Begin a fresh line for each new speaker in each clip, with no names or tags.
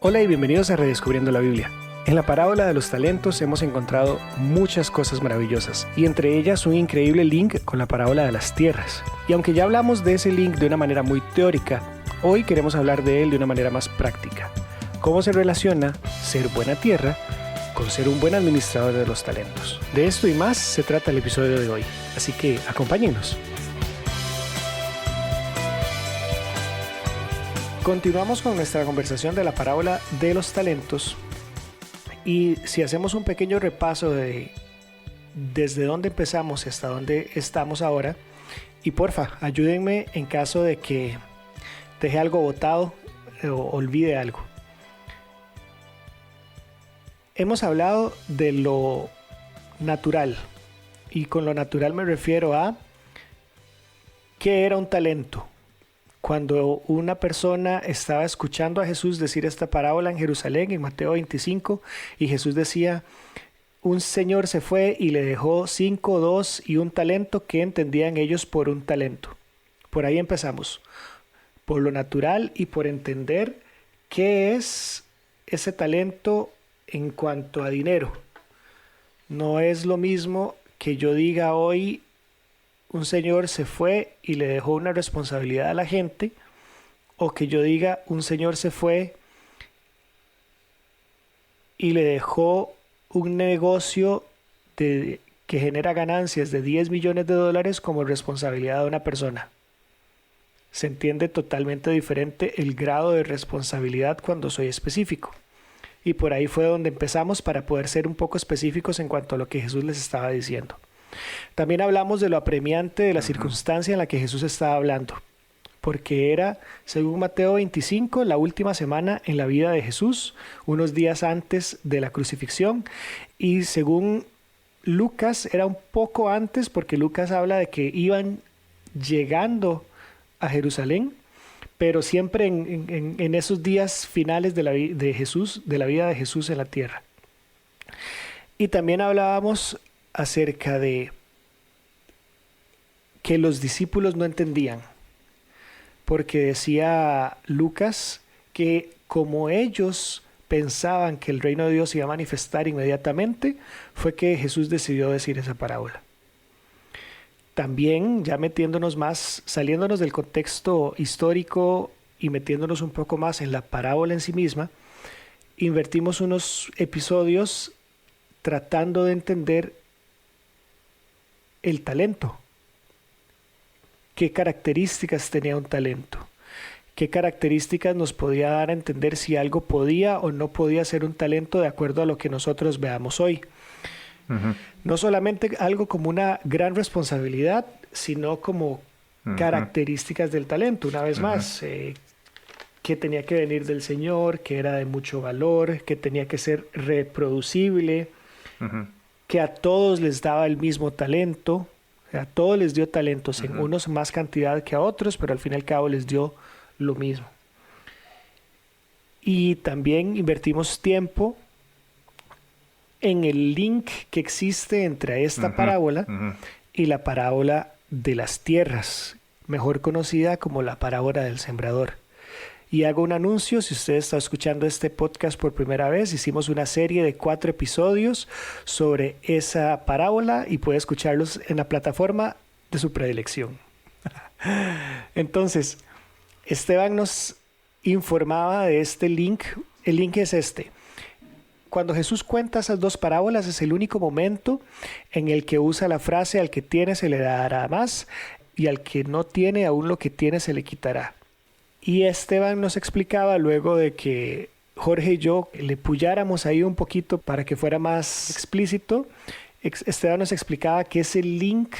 Hola y bienvenidos a Redescubriendo la Biblia. En la parábola de los talentos hemos encontrado muchas cosas maravillosas y entre ellas un increíble link con la parábola de las tierras. Y aunque ya hablamos de ese link de una manera muy teórica, hoy queremos hablar de él de una manera más práctica. ¿Cómo se relaciona ser buena tierra con ser un buen administrador de los talentos? De esto y más se trata el episodio de hoy, así que acompáñennos. Continuamos con nuestra conversación de la parábola de los talentos y si hacemos un pequeño repaso de desde dónde empezamos y hasta dónde estamos ahora, y porfa, ayúdenme en caso de que deje algo botado o olvide algo. Hemos hablado de lo natural y con lo natural me refiero a ¿qué era un talento? Cuando una persona estaba escuchando a Jesús decir esta parábola en Jerusalén, en Mateo 25, y Jesús decía, un señor se fue y le dejó 5, 2 y un talento, que entendían ellos por un talento. Por ahí empezamos, por lo natural y por entender qué es ese talento en cuanto a dinero. No es lo mismo que yo diga hoy, un señor se fue y le dejó una responsabilidad a la gente, o que yo diga un señor se fue y le dejó un negocio que genera ganancias de $10 millones como responsabilidad de una persona. Se entiende totalmente diferente el grado de responsabilidad cuando soy específico. Y por ahí fue donde empezamos para poder ser un poco específicos en cuanto a lo que Jesús les estaba diciendo. También hablamos de lo apremiante de la circunstancia en la que Jesús estaba hablando, porque era, según Mateo 25, la última semana en la vida de Jesús, unos días antes de la crucifixión, y según Lucas era un poco antes, porque Lucas habla de que iban llegando a Jerusalén, pero siempre en esos días finales de Jesús, de la vida de Jesús en la tierra. Y también hablábamos acerca de que los discípulos no entendían, porque decía Lucas que como ellos pensaban que el reino de Dios iba a manifestar inmediatamente, fue que Jesús decidió decir esa parábola. También, ya metiéndonos más, saliéndonos del contexto histórico y metiéndonos un poco más en la parábola en sí misma, invertimos unos episodios tratando de entender el talento. ¿Qué características tenía un talento? ¿Qué características nos podía dar a entender si algo podía o no podía ser un talento de acuerdo a lo que nosotros veamos hoy? No solamente algo como una gran responsabilidad, sino como características del talento. Una vez más, que tenía que venir del Señor, que era de mucho valor, que tenía que ser reproducible, que a todos les daba el mismo talento, a todos les dio talentos, en unos más cantidad que a otros, pero al fin y al cabo les dio lo mismo. Y también invertimos tiempo en el link que existe entre esta parábola y la parábola de las tierras, mejor conocida como la parábola del sembrador. Y hago un anuncio, si usted está escuchando este podcast por primera vez, hicimos una serie de 4 episodios sobre esa parábola y puede escucharlos en la plataforma de su predilección. Entonces, Esteban nos informaba de este link. El link es este. Cuando Jesús cuenta esas 2 parábolas es el único momento en el que usa la frase al que tiene se le dará más y al que no tiene aún lo que tiene se le quitará. Y Esteban nos explicaba luego de que Jorge y yo le puyáramos ahí un poquito para que fuera más explícito. Esteban nos explicaba que ese link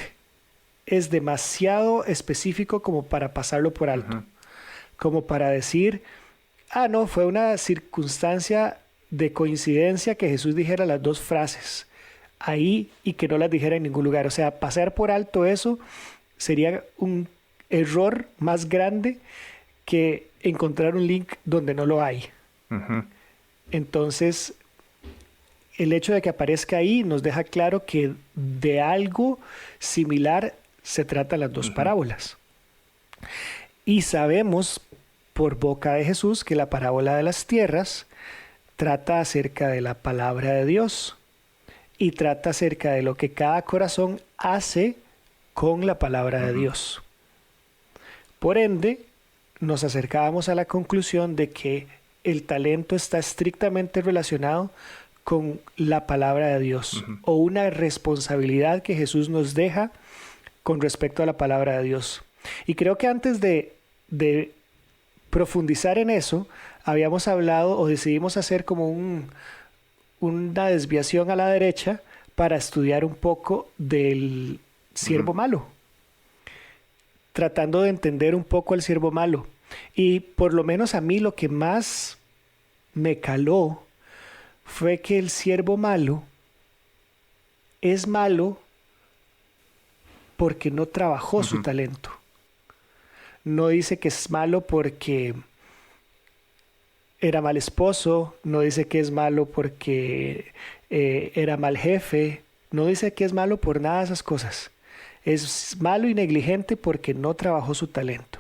es demasiado específico como para pasarlo por alto. Como para decir, no, fue una circunstancia de coincidencia que Jesús dijera las 2 frases ahí y que no las dijera en ningún lugar. O sea, pasar por alto eso sería un error más grande que encontrar un link donde no lo hay. Entonces, el hecho de que aparezca ahí nos deja claro que de algo similar se tratan las 2 parábolas. Y sabemos por boca de Jesús que la parábola de las tierras trata acerca de la palabra de Dios y trata acerca de lo que cada corazón hace con la palabra de Dios. Por ende, nos acercábamos a la conclusión de que el talento está estrictamente relacionado con la palabra de Dios o una responsabilidad que Jesús nos deja con respecto a la palabra de Dios. Y creo que antes de profundizar en eso, habíamos hablado o decidimos hacer como una desviación a la derecha para estudiar un poco del siervo malo, tratando de entender un poco al siervo malo. Y por lo menos a mí lo que más me caló fue que el siervo malo es malo porque no trabajó su talento. No dice que es malo porque era mal esposo, no dice que es malo porque era mal jefe, no dice que es malo por nada de esas cosas. Es malo y negligente porque no trabajó su talento.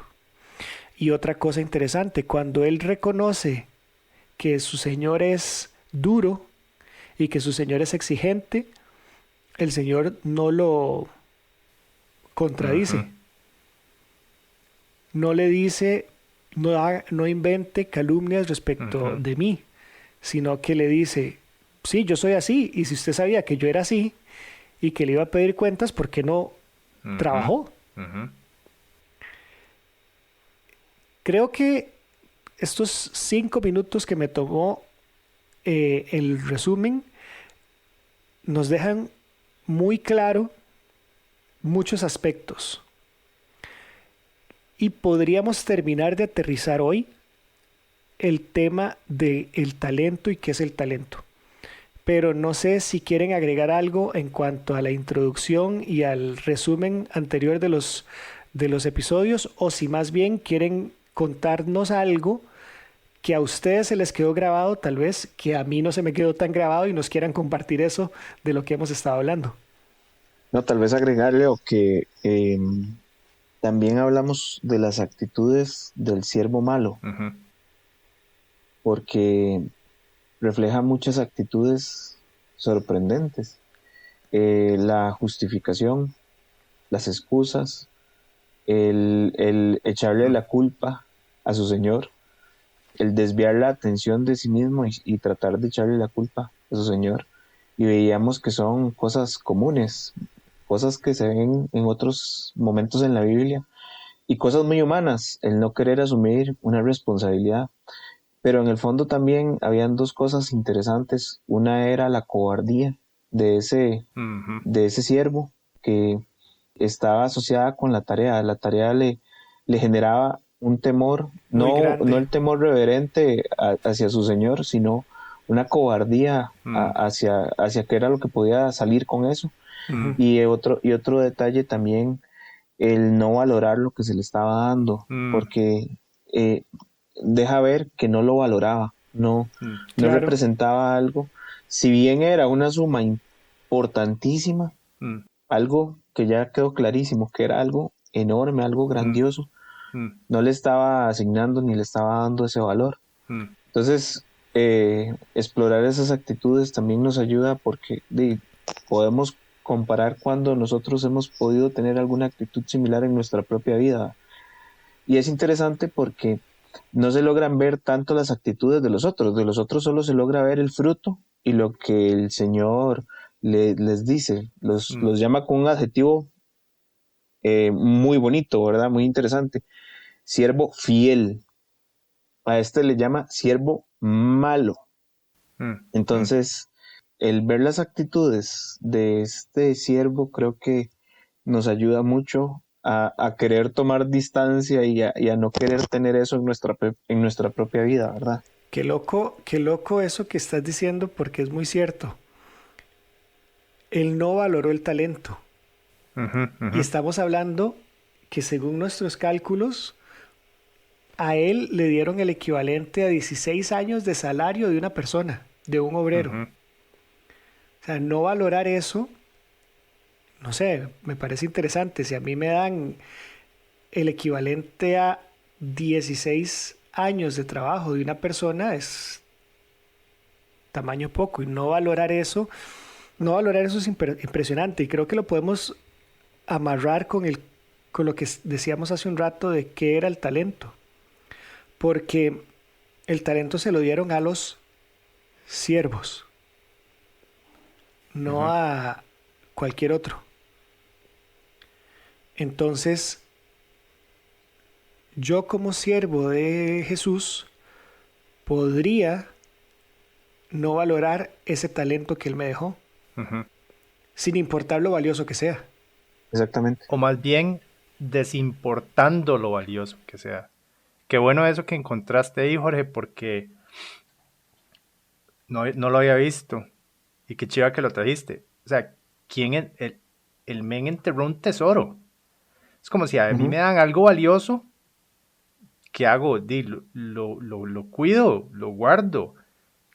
Y otra cosa interesante, cuando él reconoce que su Señor es duro y que su Señor es exigente, el Señor no lo contradice. No le dice, no invente calumnias respecto de mí, sino que le dice, sí, yo soy así, y si usted sabía que yo era así y que le iba a pedir cuentas, ¿por qué no trabajó? Creo que estos 5 minutos que me tomó el resumen nos dejan muy claro muchos aspectos. Y podríamos terminar de aterrizar hoy el tema del talento y qué es el talento. Pero no sé si quieren agregar algo en cuanto a la introducción y al resumen anterior de los episodios, o si más bien quieren contarnos algo que a ustedes se les quedó grabado, tal vez que a mí no se me quedó tan grabado y nos quieran compartir eso de lo que hemos estado hablando.
No, tal vez agregarle o que también hablamos de las actitudes del siervo malo, porque refleja muchas actitudes sorprendentes. La justificación, las excusas, el echarle la culpa a su Señor, el desviar la atención de sí mismo y tratar de echarle la culpa a su Señor. Y veíamos que son cosas comunes, cosas que se ven en otros momentos en la Biblia y cosas muy humanas, el no querer asumir una responsabilidad. Pero en el fondo también habían dos cosas interesantes. Una era la cobardía de ese siervo que estaba asociada con la tarea. La tarea le generaba un temor,
Muy
no
grande.
el temor reverente hacia su Señor, sino una cobardía hacia qué era lo que podía salir con eso. Y otro detalle también, el no valorar lo que se le estaba dando, porque deja ver que no lo valoraba, no
Claro.
representaba algo. Si bien era una suma importantísima, algo que ya quedó clarísimo, que era algo enorme, algo grandioso, no le estaba asignando ni le estaba dando ese valor. Entonces, explorar esas actitudes también nos ayuda porque podemos comparar cuando nosotros hemos podido tener alguna actitud similar en nuestra propia vida. Y es interesante porque no se logran ver tanto las actitudes de los otros solo se logra ver el fruto y lo que el Señor les dice, los llama con un adjetivo muy bonito, ¿verdad? Muy interesante. Siervo fiel. A este le llama siervo malo. Entonces, el ver las actitudes de este siervo creo que nos ayuda mucho a querer tomar distancia y a no querer tener eso en nuestra propia vida, ¿verdad?
Qué loco eso que estás diciendo, porque es muy cierto. Él no valoró el talento. Y estamos hablando que según nuestros cálculos, a él le dieron el equivalente a 16 años de salario de una persona, de un obrero. O sea, no valorar eso, no sé, me parece interesante. Si a mí me dan el equivalente a 16 años de trabajo de una persona es tamaño poco, y no valorar eso es impresionante, y creo que lo podemos amarrar con lo que decíamos hace un rato de qué era el talento, porque el talento se lo dieron a los siervos, no
Ujú.
a cualquier otro. Entonces, yo como siervo de Jesús podría no valorar ese talento que Él me dejó,
Ujú.
sin importar lo valioso que sea.
Exactamente.
O más bien, desimportando lo valioso que sea. Qué bueno eso que encontraste ahí, Jorge, porque no lo había visto. Y qué chiva que lo trajiste. O sea, ¿quién el men enterró un tesoro? Es como si a mí me
Ujú.
dan algo valioso, ¿qué hago? Lo cuido, lo guardo.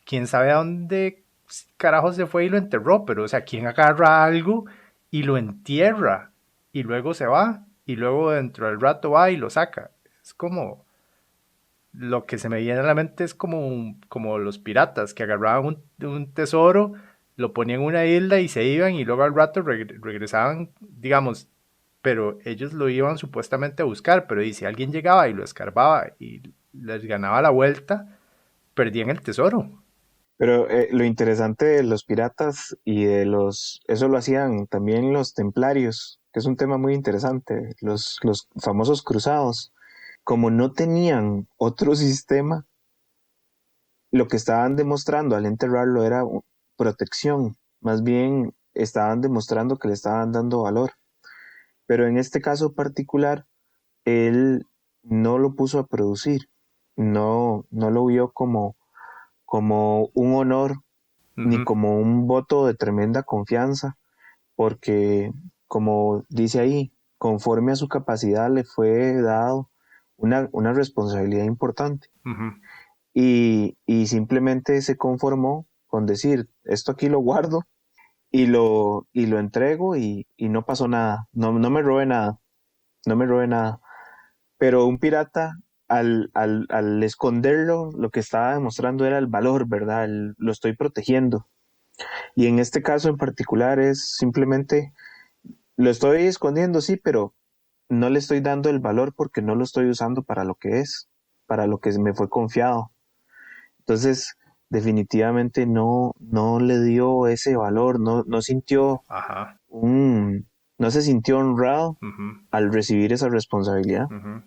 Quién sabe a dónde carajo se fue y lo enterró, pero o sea, ¿quién agarra algo y lo entierra y luego se va y luego dentro del rato va y lo saca? Es como, lo que se me viene a la mente es como los piratas que agarraban un tesoro, lo ponían en una isla y se iban y luego al rato regresaban, digamos, pero ellos lo iban supuestamente a buscar, pero y si alguien llegaba y lo escarbaba y les ganaba la vuelta, perdían el tesoro.
Pero lo interesante de los piratas y eso lo hacían también los templarios, que es un tema muy interesante, los famosos cruzados. Como no tenían otro sistema, lo que estaban demostrando al enterrarlo era protección, más bien estaban demostrando que le estaban dando valor. Pero en este caso particular, él no lo puso a producir, no lo vio como un honor ni
Ujú.
como un voto de tremenda confianza, porque como dice ahí, conforme a su capacidad le fue dado una responsabilidad importante.
Ujú.
Y simplemente se conformó con decir, esto aquí lo guardo y lo entrego y no pasó nada, no me robe nada, no me robe nada. Pero un pirata, al esconderlo, lo que estaba demostrando era el valor, ¿verdad? Lo estoy protegiendo. Y en este caso en particular es simplemente, lo estoy escondiendo, sí, pero no le estoy dando el valor porque no lo estoy usando para lo que es, para lo que me fue confiado. Entonces, definitivamente no le dio ese valor, no sintió
Ajá.
no se sintió honrado
Ujú.
al recibir esa responsabilidad.
Ujú.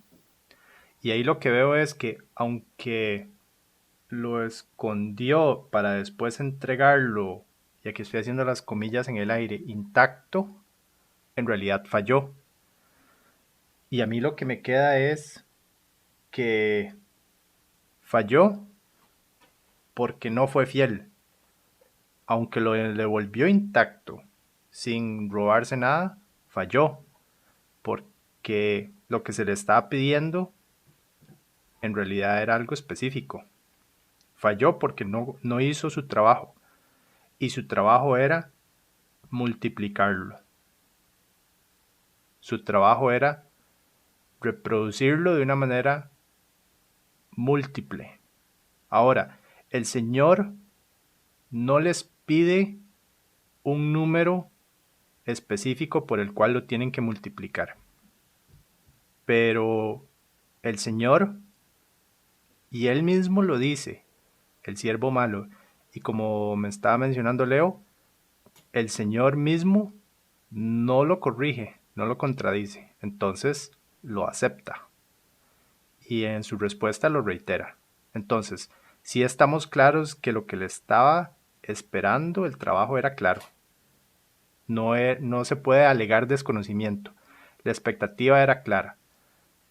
Y ahí lo que veo es que aunque lo escondió para después entregarlo, y aquí estoy haciendo las comillas en el aire, intacto, en realidad falló. Y a mí lo que me queda es que falló porque no fue fiel. Aunque lo devolvió intacto, sin robarse nada, falló. Porque lo que se le estaba pidiendo en realidad era algo específico. Falló porque no hizo su trabajo. Y su trabajo era multiplicarlo. Su trabajo era reproducirlo de una manera múltiple. Ahora, el Señor no les pide un número específico por el cual lo tienen que multiplicar. Pero el Señor, y Él mismo lo dice, el siervo malo, y como me estaba mencionando Leo, el Señor mismo no lo corrige, no lo contradice, entonces lo acepta y en su respuesta lo reitera. Entonces, si estamos claros que lo que le estaba esperando, el trabajo era claro. No se puede alegar desconocimiento. La expectativa era clara.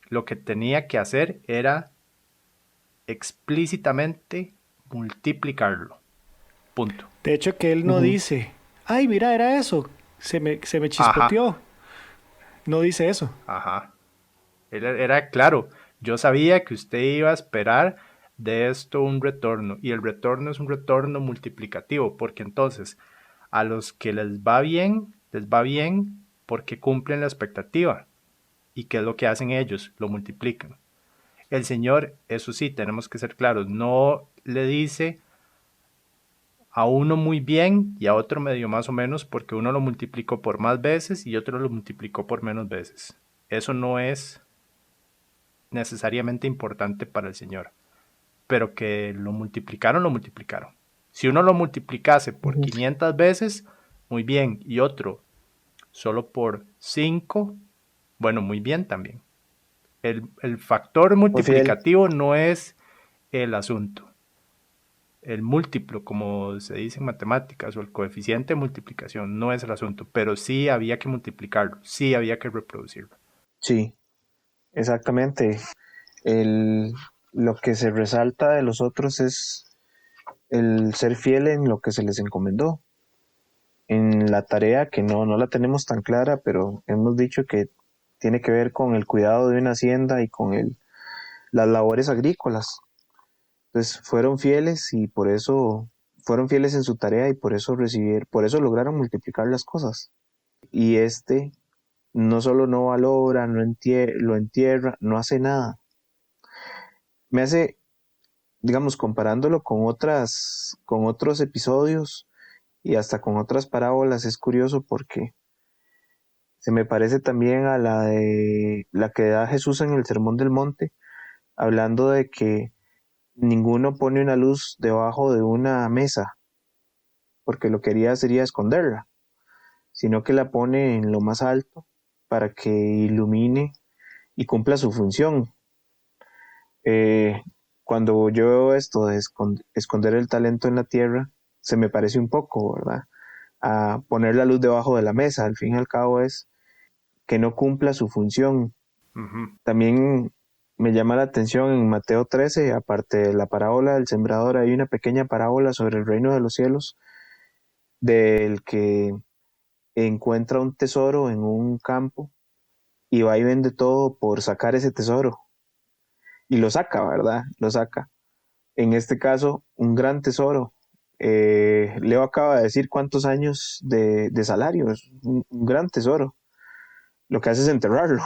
Lo que tenía que hacer era explícitamente multiplicarlo. Punto.
De hecho, que Él no
Ujú.
dice, ay, mira, era eso, se me
Ajá,
chispoteó. No dice eso.
ajá. Era claro. Yo sabía que usted iba a esperar de esto un retorno. Y el retorno es un retorno multiplicativo. Porque entonces, a los que les va bien porque cumplen la expectativa. ¿Y qué es lo que hacen ellos? Lo multiplican. El Señor, eso sí, tenemos que ser claros, no le dice a uno muy bien y a otro medio más o menos, porque uno lo multiplicó por más veces y otro lo multiplicó por menos veces. Eso no es necesariamente importante para el Señor, pero que lo multiplicaron, lo multiplicaron. Si uno lo multiplicase por 500 veces, muy bien, y otro solo por 5, bueno, muy bien también. El factor multiplicativo no es el asunto. El múltiplo, como se dice en matemáticas, o el coeficiente de multiplicación, no es el asunto, pero sí había que multiplicarlo, sí había que reproducirlo.
Sí, exactamente. Lo que se resalta de los otros es el ser fiel en lo que se les encomendó, en la tarea que no la tenemos tan clara, pero hemos dicho que tiene que ver con el cuidado de una hacienda y con las labores agrícolas. Entonces fueron fieles y por eso fueron fieles en su tarea y por eso lograron multiplicar las cosas. Y no solo no valora, lo entierra, no hace nada. Me hace, digamos, comparándolo con otros episodios y hasta con otras parábolas, es curioso porque se me parece también a la de la que da Jesús en el Sermón del Monte, hablando de que ninguno pone una luz debajo de una mesa, porque lo que haría sería esconderla, sino que la pone en lo más alto para que ilumine y cumpla su función. Cuando yo veo esto de esconder el talento en la tierra, se me parece un poco, ¿verdad? A poner la luz debajo de la mesa, al fin y al cabo es que no cumpla su función.
Uh-huh.
También me llama la atención en Mateo 13, aparte de la parábola del sembrador, hay una pequeña parábola sobre el reino de los cielos, del que encuentra un tesoro en un campo y va y vende todo por sacar ese tesoro. Y lo saca, ¿verdad? Lo saca. En este caso, un gran tesoro. Leo acaba de decir cuántos años de salario, es un gran tesoro. Lo que hace es enterrarlo.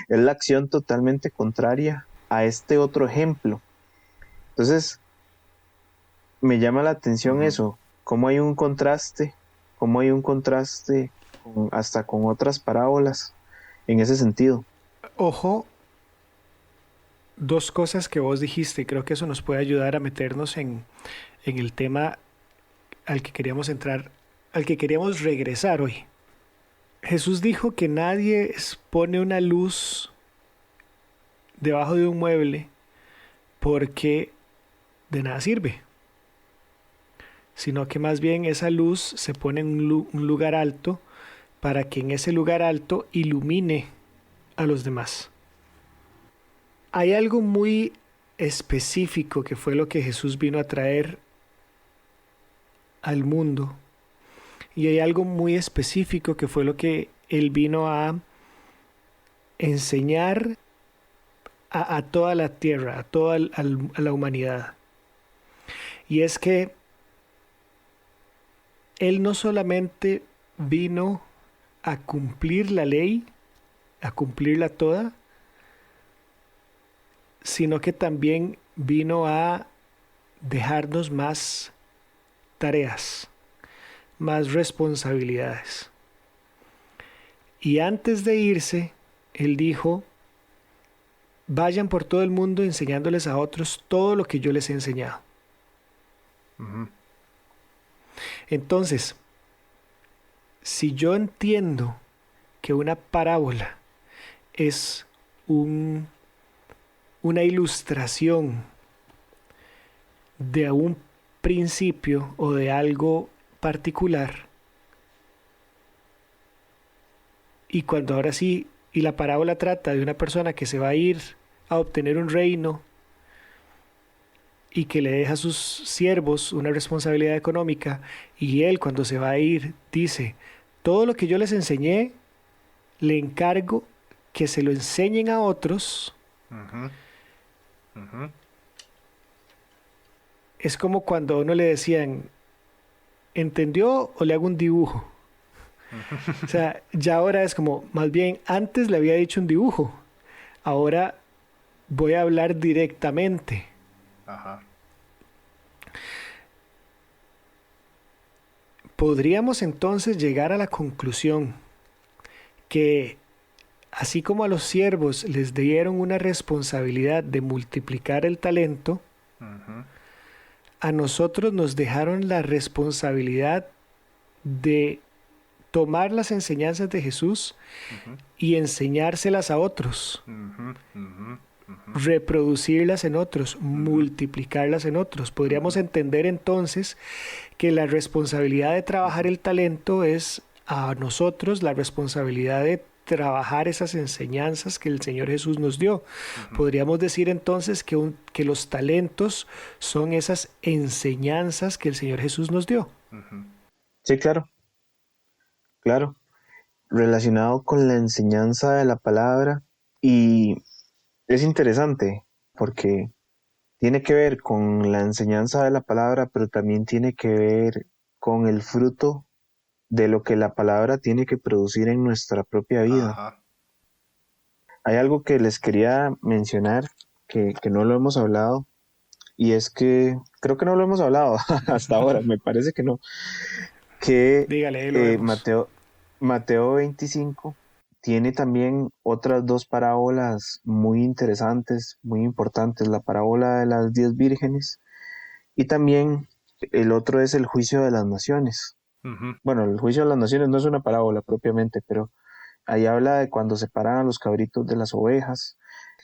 Es la acción totalmente contraria a este otro ejemplo. Entonces, me llama la atención eso, cómo hay un contraste hasta con otras parábolas en ese sentido.
Ojo, dos cosas que vos dijiste, creo que eso nos puede ayudar a meternos en el tema al que queríamos entrar, al que queríamos regresar hoy. Jesús dijo que nadie pone una luz debajo de un mueble porque de nada sirve, sino que más bien esa luz se pone en un lugar alto para que en ese lugar alto ilumine a los demás. Hay algo muy específico que fue lo que Jesús vino a traer al mundo. Y hay algo muy específico que fue lo que Él vino a enseñar a toda la tierra, a toda a la humanidad. Y es que Él no solamente vino a cumplir la ley, a cumplirla toda, sino que también vino a dejarnos más tareas, más responsabilidades. Y antes de irse, Él dijo, vayan por todo el mundo enseñándoles a otros todo lo que yo les he enseñado. Uh-huh. Entonces, si yo entiendo que una parábola es una ilustración de un principio o de algo particular, y cuando ahora sí, y la parábola trata de una persona que se va a ir a obtener un reino y que le deja a sus siervos una responsabilidad económica, y él cuando se va a ir dice, todo lo que yo les enseñé, le encargo que se lo enseñen a otros. Uh-huh. Uh-huh. Es como cuando a uno le decían, ¿entendió o le hago un dibujo? O sea, ya ahora es como, más bien, antes le había dicho un dibujo, ahora Voy a hablar directamente.
Ajá.
Podríamos entonces llegar a la conclusión que así como a los siervos les dieron una responsabilidad de multiplicar el talento,
Ujú.
a nosotros nos dejaron la responsabilidad de tomar las enseñanzas de Jesús
Ujú.
y enseñárselas a otros,
Ujú. Ujú. Ujú.
reproducirlas en otros, multiplicarlas en otros. Podríamos entender entonces que la responsabilidad de trabajar el talento es a nosotros la responsabilidad de trabajar esas enseñanzas que el Señor Jesús nos dio. Podríamos decir entonces que los talentos son esas enseñanzas que el Señor Jesús nos dio.
Ujú.
Sí, claro, claro. Relacionado con la enseñanza de la palabra y es interesante porque tiene que ver con la enseñanza de la palabra, pero también tiene que ver con el fruto de lo que la palabra tiene que producir en nuestra propia vida.
Ajá.
Hay algo que les quería mencionar que no lo hemos hablado y es que creo que no lo hemos hablado hasta ahora, me parece que no, que
Dígale, ahí lo vemos.
Mateo 25 tiene también otras dos parábolas muy interesantes, muy importantes, la parábola de las 10 vírgenes y también el otro es el juicio de las naciones.
Ujú.
Bueno, el juicio de las naciones no es una parábola propiamente, pero ahí habla de cuando separan a los cabritos de las ovejas.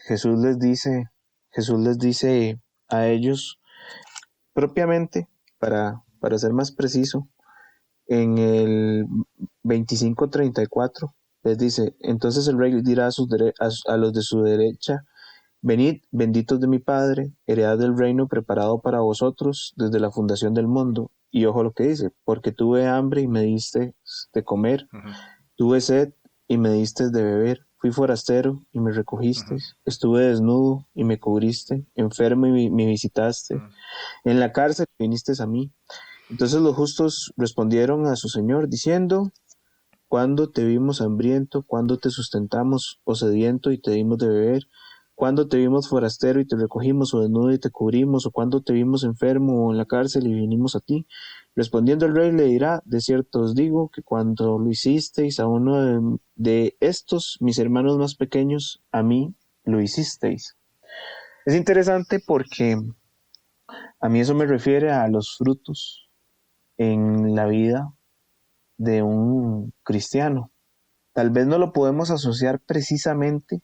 Jesús les dice, Jesús les dice a ellos propiamente, para ser más preciso, en el 25:34 les dice, entonces el rey dirá a los de su derecha, venid, benditos de mi Padre, heredad del reino preparado para vosotros desde la fundación del mundo. Y ojo lo que dice, porque tuve hambre y me diste de comer,
Ujú.
tuve sed y me diste de beber, fui forastero y me recogiste, estuve desnudo y me cubriste, enfermo y me visitaste,
Ujú.
en la cárcel viniste a mí. Entonces los justos respondieron a su señor diciendo, ¿cuándo te vimos hambriento? ¿Cuándo te sustentamos o sediento y te dimos de beber? ¿Cuándo te vimos forastero y te recogimos o desnudo y te cubrimos? ¿O cuándo te vimos enfermo o en la cárcel y vinimos a ti? Respondiendo el rey le dirá, de cierto os digo que cuando lo hicisteis a uno de estos mis hermanos más pequeños, a mí lo hicisteis. Es interesante porque a mí eso me refiere a los frutos en la vida de un cristiano. Tal vez no lo podemos asociar precisamente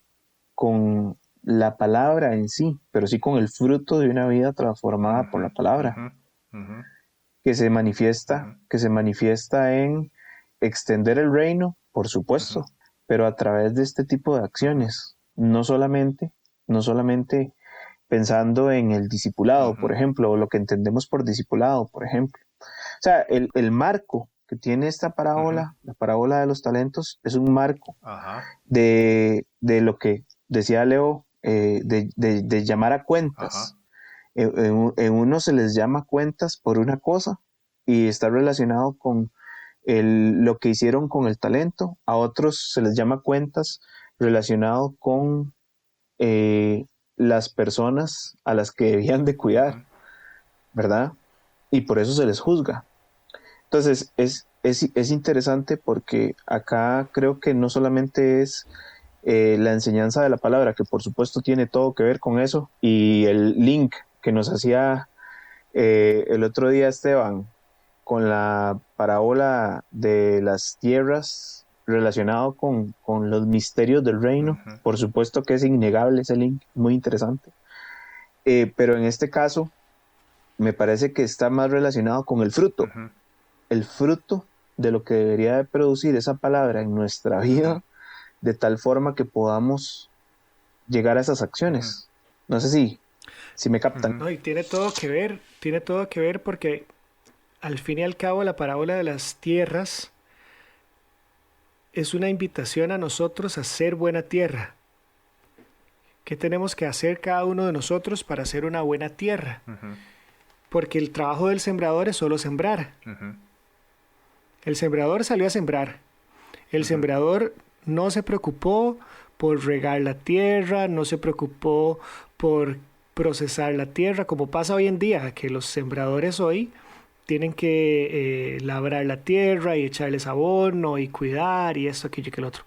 con la palabra en sí, pero sí con el fruto de una vida transformada por
Ujú.
la palabra,
Ujú. Ujú.
que se manifiesta en extender el reino, por
Ujú.
supuesto, pero a través de este tipo de
Ujú.
acciones, no solamente pensando en el discipulado,
Ujú.
por ejemplo, o lo que entendemos por discipulado, por ejemplo. O sea, el marco que tiene esta
Ujú.
parábola, la parábola de los talentos, es un marco
Ajá.
de lo que decía Leo, de llamar a
Ajá.
cuentas. En uno se les llama cuentas por una cosa y está relacionado con lo que hicieron con el talento. A otros se les llama cuentas relacionado con las personas a las que debían de cuidar,
Ujú.
¿verdad? Y por eso se les juzga. Entonces, es interesante porque acá creo que no solamente es la enseñanza de la palabra, que por supuesto tiene todo que ver con eso, y el link que nos hacía el otro día Esteban con la parábola de las tierras relacionado con los misterios del reino,
Ujú.
por supuesto que es innegable ese link, muy interesante. Pero en este caso me parece que está más relacionado con
Ujú.
el fruto de lo que debería de producir esa palabra en nuestra
Ujú.
vida, de tal forma que podamos llegar a esas
Ujú.
acciones. No sé si me captan.
Ujú.
No, y tiene todo que ver porque al fin y al cabo la parábola de las tierras es una invitación a nosotros a ser buena tierra. ¿Qué tenemos que hacer cada uno de nosotros para ser una buena tierra?
Ujú.
Porque el trabajo del sembrador es solo sembrar.
Ujú.
El sembrador salió a sembrar. El
Ujú.
sembrador no se preocupó por regar la tierra, no se preocupó por procesar la tierra, como pasa hoy en día, que los sembradores hoy tienen que labrar la tierra y echarles abono y cuidar y esto, aquello y que el otro.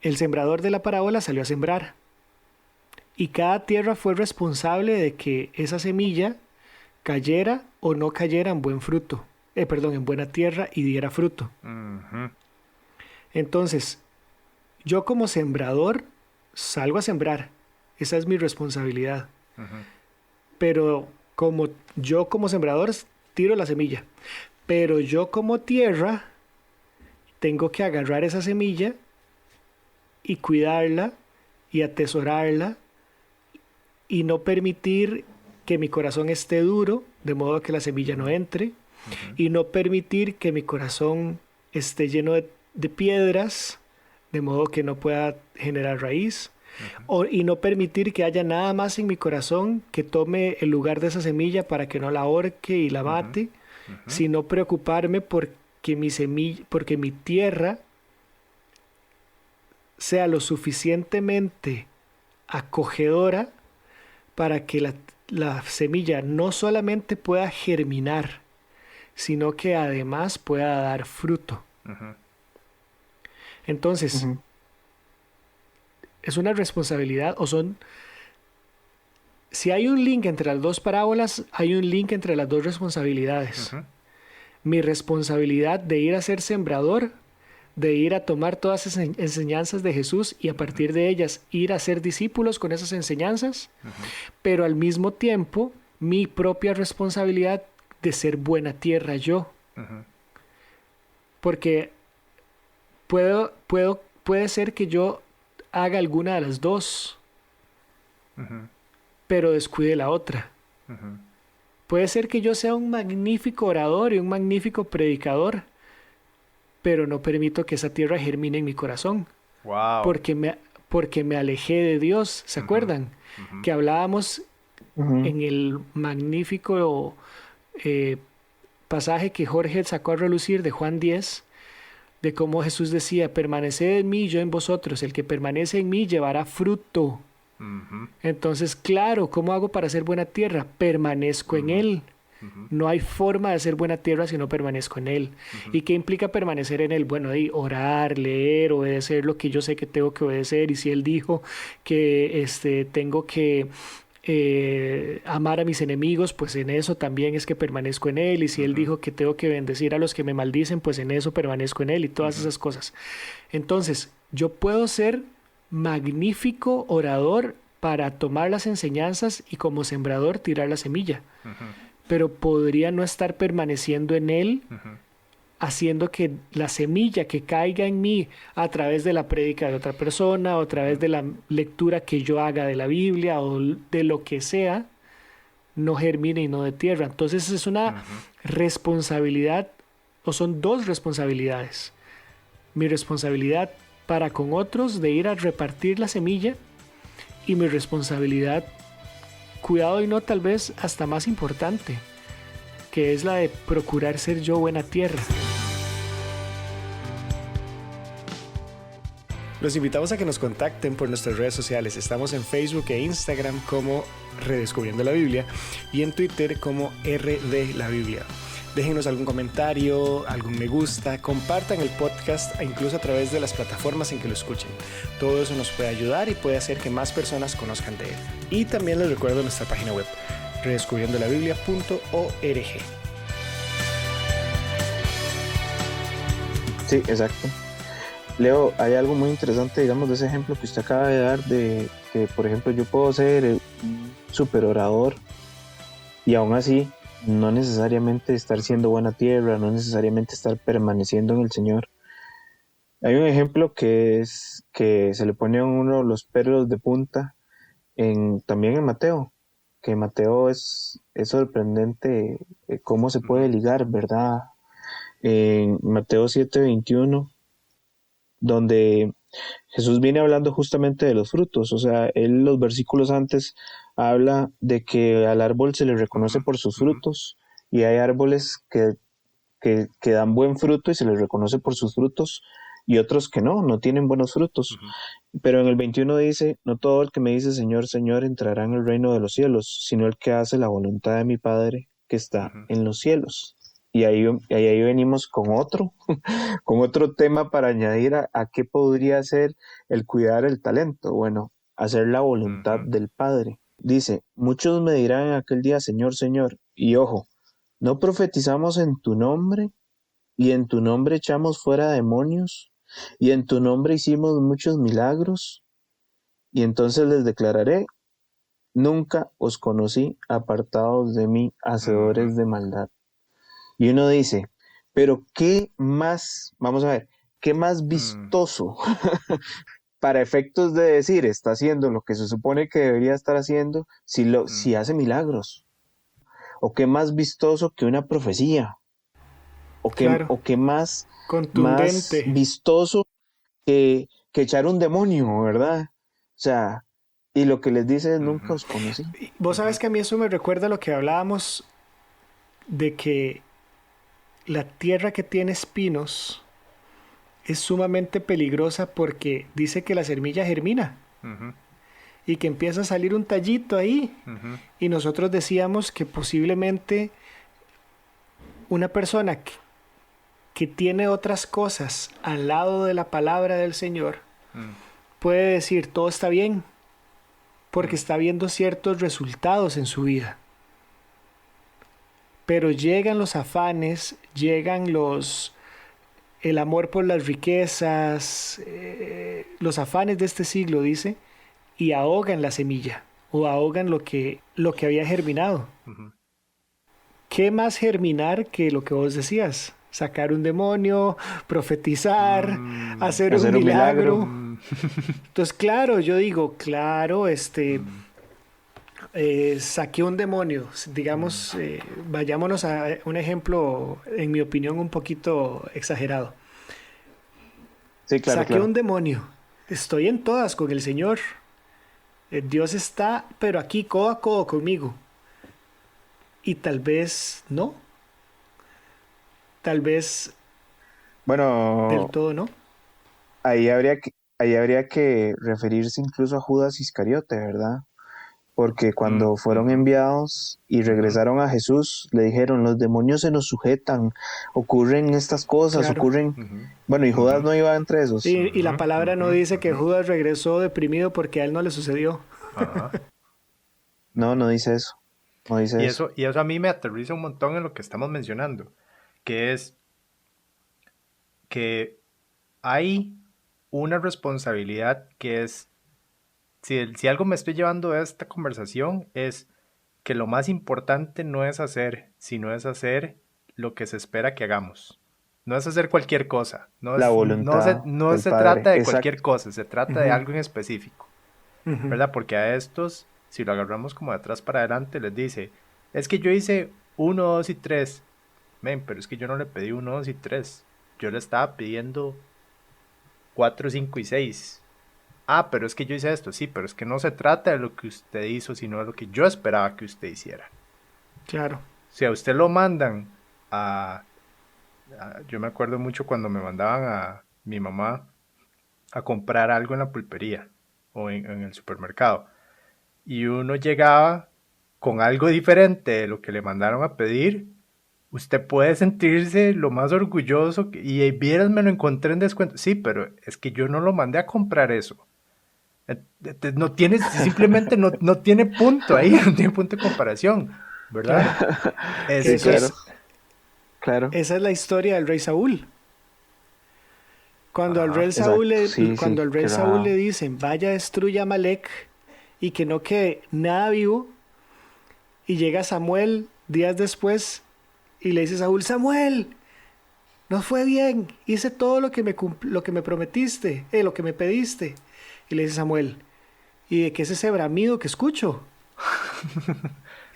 El sembrador de la parábola salió a sembrar y cada tierra fue responsable de que esa semilla cayera o no cayera en buen fruto, en buena tierra y diera fruto.
Ujú.
Entonces, yo como sembrador salgo a sembrar. Esa es mi responsabilidad.
Ujú.
Pero yo como sembrador tiro la semilla. Pero yo como tierra tengo que agarrar esa semilla y cuidarla y atesorarla y no permitir que mi corazón esté duro, de modo que la semilla no entre, y no permitir que mi corazón esté lleno de piedras, de modo que no pueda generar raíz, y no permitir que haya nada más en mi corazón que tome el lugar de esa semilla para que no la ahorque y la mate, sino preocuparme porque porque mi tierra sea lo suficientemente acogedora para que la semilla no solamente pueda germinar, sino que además pueda dar fruto.
Ujú.
Entonces, es una responsabilidad si hay un link entre las dos parábolas, hay un link entre las dos responsabilidades.
Ujú.
Mi responsabilidad de ir a ser sembrador, de ir a tomar todas esas enseñanzas de Jesús y a partir de ellas ir a ser discípulos con esas enseñanzas, pero al mismo tiempo mi propia responsabilidad de ser buena tierra yo.
Ujú.
Porque puede ser que yo haga alguna de las dos,
Ujú.
pero descuide la otra.
Ujú.
Puede ser que yo sea un magnífico orador y un magnífico predicador, pero no permito que esa tierra germine en mi corazón,
Wow.
porque me alejé de Dios. ¿Se acuerdan?
Ujú.
Que hablábamos
Ujú.
en el magnífico pasaje que Jorge sacó a relucir de Juan 10, de cómo Jesús decía, permaneced en mí, yo en vosotros, el que permanece en mí llevará fruto.
Ujú.
Entonces, claro, ¿cómo hago para ser buena tierra? Permanezco en Él.
Ujú.
No hay forma de ser buena tierra si no permanezco en Él. ¿Y qué implica permanecer en Él? Bueno, orar, leer, obedecer lo que yo sé que tengo que obedecer. Y si Él dijo que tengo que amar a mis enemigos, pues en eso también es que permanezco en Él. Y si Él dijo que tengo que bendecir a los que me maldicen, pues en eso permanezco en Él y todas esas cosas. Entonces, yo puedo ser magnífico orador para tomar las enseñanzas y como sembrador tirar la semilla,
Ujú.
pero podría no estar permaneciendo en Él,
Ujú.
haciendo que la semilla que caiga en mí a través de la prédica de otra persona o a través de la lectura que yo haga de la Biblia o de lo que sea, no germine y no de tierra. Entonces es una responsabilidad, o son dos responsabilidades. Mi responsabilidad para con otros de ir a repartir la semilla y mi responsabilidad, cuidado y no tal vez hasta más importante, que es la de procurar ser yo buena tierra. Los invitamos a que nos contacten por nuestras redes sociales. Estamos en Facebook e Instagram como Redescubriendo la Biblia y en Twitter como RD La Biblia. Déjenos algún comentario, algún me gusta, compartan el podcast incluso a través de las plataformas en que lo escuchen. Todo eso nos puede ayudar y puede hacer que más personas conozcan de él. Y también les recuerdo nuestra página web, redescubriendolabiblia.org.
Sí, exacto. Leo, hay algo muy interesante, digamos, de ese ejemplo que usted acaba de dar, de que, por ejemplo, yo puedo ser un super orador y aún así no necesariamente estar siendo buena tierra, no necesariamente estar permaneciendo en el Señor. Hay un ejemplo que es que se le pone a uno los pelos de punta también en Mateo, que Mateo es sorprendente cómo se puede ligar, ¿verdad? En Mateo 7:21, donde Jesús viene hablando justamente de los frutos, o sea, él los versículos antes habla de que al árbol se le reconoce por sus frutos y hay árboles que dan buen fruto y se les reconoce por sus frutos, y otros que no tienen buenos frutos. Pero en el 21 dice, no todo el que me dice Señor, Señor entrará en el reino de los cielos, sino el que hace la voluntad de mi Padre que está en los cielos. Y ahí venimos con otro, con otro tema para añadir a qué podría ser el cuidar el talento. Bueno, hacer la voluntad del Padre. Dice, muchos me dirán en aquel día, Señor, Señor, y ojo, ¿no profetizamos en tu nombre? Y en tu nombre echamos fuera demonios, y en tu nombre hicimos muchos milagros. Y entonces les declararé, nunca os conocí, apartados de mí, hacedores de maldad. Y uno dice, pero ¿qué más, vamos a ver, qué más vistoso para efectos de decir está haciendo lo que se supone que debería estar haciendo si hace milagros? ¿O qué más vistoso que una profecía? ¿O qué más
contundente,
vistoso que echar un demonio, verdad? O sea, y lo que les dice es nunca os conocí.
Vos sabes que a mí eso me recuerda a lo que hablábamos de que la tierra que tiene espinos es sumamente peligrosa porque dice que la semilla germina y que empieza a salir un tallito ahí. Y nosotros decíamos que posiblemente una persona que tiene otras cosas al lado de la palabra del Señor puede decir todo está bien porque está viendo ciertos resultados en su vida. Pero llegan los afanes, llegan el amor por las riquezas, los afanes de este siglo, dice, y ahogan la semilla o ahogan lo que había germinado. ¿Qué más germinar que lo que vos decías? Sacar un demonio, profetizar, hacer un milagro. Entonces, claro, yo digo, claro, saqué un demonio, digamos, vayámonos a un ejemplo, en mi opinión, un poquito exagerado.
Sí, claro,
Saqué un demonio, estoy en todas con el Señor. Dios está, pero aquí codo a codo conmigo. Y tal vez no. Tal vez
bueno,
del todo no.
Ahí habría que referirse incluso a Judas Iscariote, ¿verdad? Porque cuando fueron enviados y regresaron a Jesús, le dijeron, los demonios se nos sujetan, ocurren estas cosas,
Claro.
Bueno, y Judas no iba entre esos.
Y la palabra no dice que Judas regresó deprimido porque a él no le sucedió.
No dice eso. No dice eso.
Y eso a mí me aterriza un montón en lo que estamos mencionando, que es que hay una responsabilidad que es, si algo me estoy llevando de esta conversación, es que lo más importante no es hacer, sino es hacer lo que se espera que hagamos. No es hacer cualquier cosa.
La voluntad
no se trata de cualquier cosa, se trata de algo en específico. ¿Verdad? Porque a estos, si lo agarramos como de atrás para adelante, les dice, es que yo hice 1, 2 y 3. Men, pero es que yo no le pedí 1, 2 y 3. Yo le estaba pidiendo 4, 5 y 6. Pero es que yo hice esto. Sí, pero es que no se trata de lo que usted hizo, sino de lo que yo esperaba que usted hiciera.
Claro.
Si a usted lo mandan yo me acuerdo mucho cuando me mandaban a mi mamá a comprar algo en la pulpería o en el supermercado. Y uno llegaba con algo diferente de lo que le mandaron a pedir. Usted puede sentirse lo más orgulloso y vieras, me lo encontré en descuento. Sí, pero es que yo no lo mandé a comprar eso. No tiene, simplemente no tiene punto ahí, no tiene punto de comparación, ¿verdad?
Claro.
Esa es la historia del rey Saúl. Cuando al rey Saúl le dicen, vaya, destruya a Amalek y que no quede nada vivo, y llega Samuel días después y le dice a Saúl, Samuel, nos fue bien, hice todo lo que me prometiste, lo que me pediste. Y le dice Samuel, ¿y de qué es ese bramido que escucho?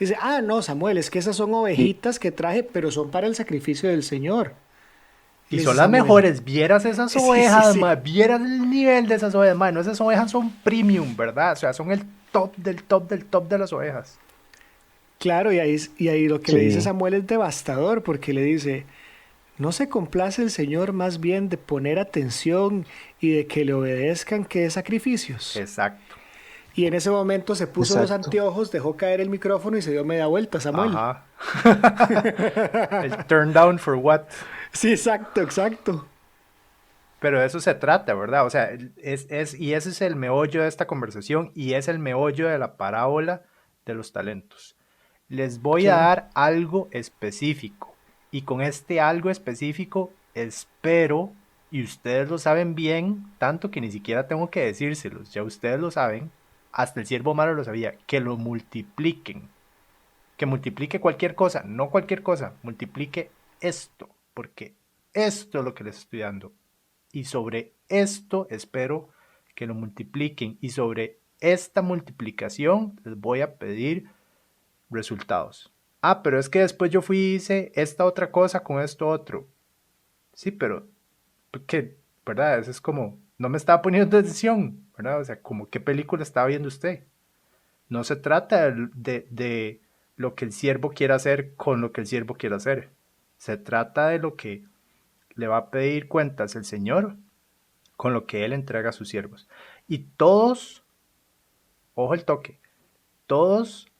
Dice, no, Samuel, es que esas son ovejitas que traje, pero son para el sacrificio del Señor.
Y son las mejores, vieras esas ovejas, ma, vieras el nivel de esas ovejas, ma, no, esas ovejas son premium, ¿verdad? O sea, son el top del top del top de las ovejas.
Claro, y ahí lo que le dice Samuel es devastador, porque le dice, ¿No se complace el Señor más bien de poner atención y de que le obedezcan que de sacrificios?
Exacto.
Y en ese momento se puso los
Exacto.
anteojos, dejó caer el micrófono y se dio media vuelta, Samuel.
Ajá. El turn down for what?
Sí, exacto, exacto.
Pero de eso se trata, ¿verdad? O sea, y ese es el meollo de esta conversación y es el meollo de la parábola de los talentos. Les voy a
Sí.
dar algo específico y con este algo específico espero, y ustedes lo saben bien, tanto que ni siquiera tengo que decírselos, ya ustedes lo saben, hasta el siervo malo lo sabía, que lo multipliquen, que multiplique cualquier cosa, no cualquier cosa, multiplique esto, porque esto es lo que les estoy dando. Y sobre esto espero que lo multipliquen. Y sobre esta multiplicación les voy a pedir resultados. Ah, pero es que después yo fui y hice esta otra cosa con esto otro. Sí, pero que, ¿verdad? Eso es como, no me estaba poniendo atención, ¿verdad? O sea, como qué película estaba viendo usted. No se trata de lo que el siervo quiera hacer con lo que el siervo quiera hacer. Se trata de lo que le va a pedir cuentas el Señor con lo que Él entrega a sus siervos. Y todos, ojo el toque, todos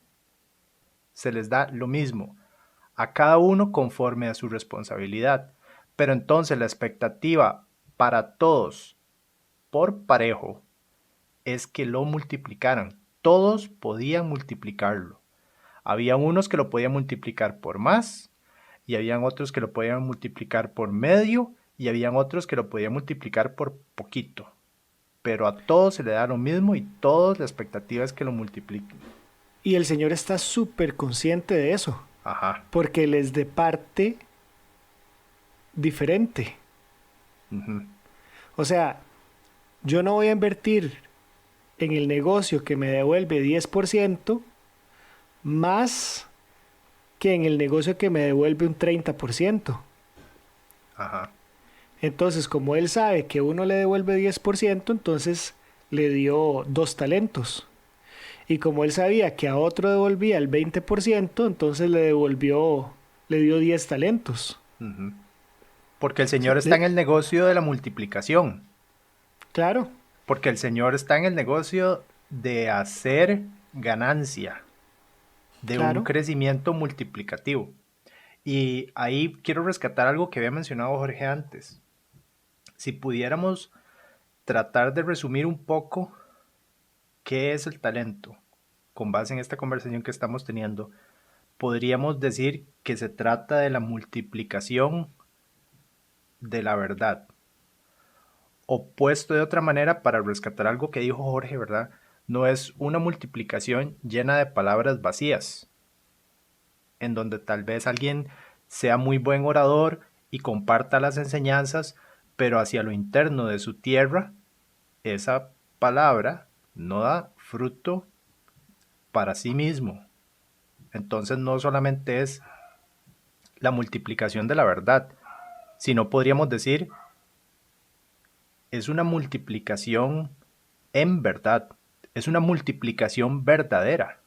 se les da lo mismo, a cada uno conforme a su responsabilidad. Pero entonces la expectativa para todos por parejo es que lo multiplicaran. Todos podían multiplicarlo. Había unos que lo podían multiplicar por más, y habían otros que lo podían multiplicar por medio, y habían otros que lo podían multiplicar por poquito. Pero a todos se le da lo mismo y todos la expectativa es que lo multipliquen.
Y el Señor está súper consciente de eso,
Ajá.
porque les departe diferente.
Uh-huh.
O sea, yo no voy a invertir en el negocio que me devuelve 10% más que en el negocio que me devuelve un 30%.
Ajá.
Entonces, como él sabe que uno le devuelve 10%, entonces le dio 2 talentos. Y como él sabía que a otro devolvía el 20%, entonces le dio 10 talentos.
Uh-huh. Porque el
Sí,
Señor está en el negocio de la multiplicación.
claro,
Porque el Señor está en el negocio de hacer ganancia, de un
claro.
crecimiento multiplicativo. Y ahí quiero rescatar algo que había mencionado Jorge antes. Si pudiéramos tratar de resumir un poco qué es el talento, con base en esta conversación que estamos teniendo, podríamos decir que se trata de la multiplicación de la verdad. O puesto de otra manera, para rescatar algo que dijo Jorge, ¿verdad? No es una multiplicación llena de palabras vacías, en donde tal vez alguien sea muy buen orador y comparta las enseñanzas, pero hacia lo interno de su tierra, esa palabra no da fruto para sí mismo. Entonces no solamente es la multiplicación de la verdad, sino podríamos decir es una multiplicación en verdad, es una multiplicación verdadera,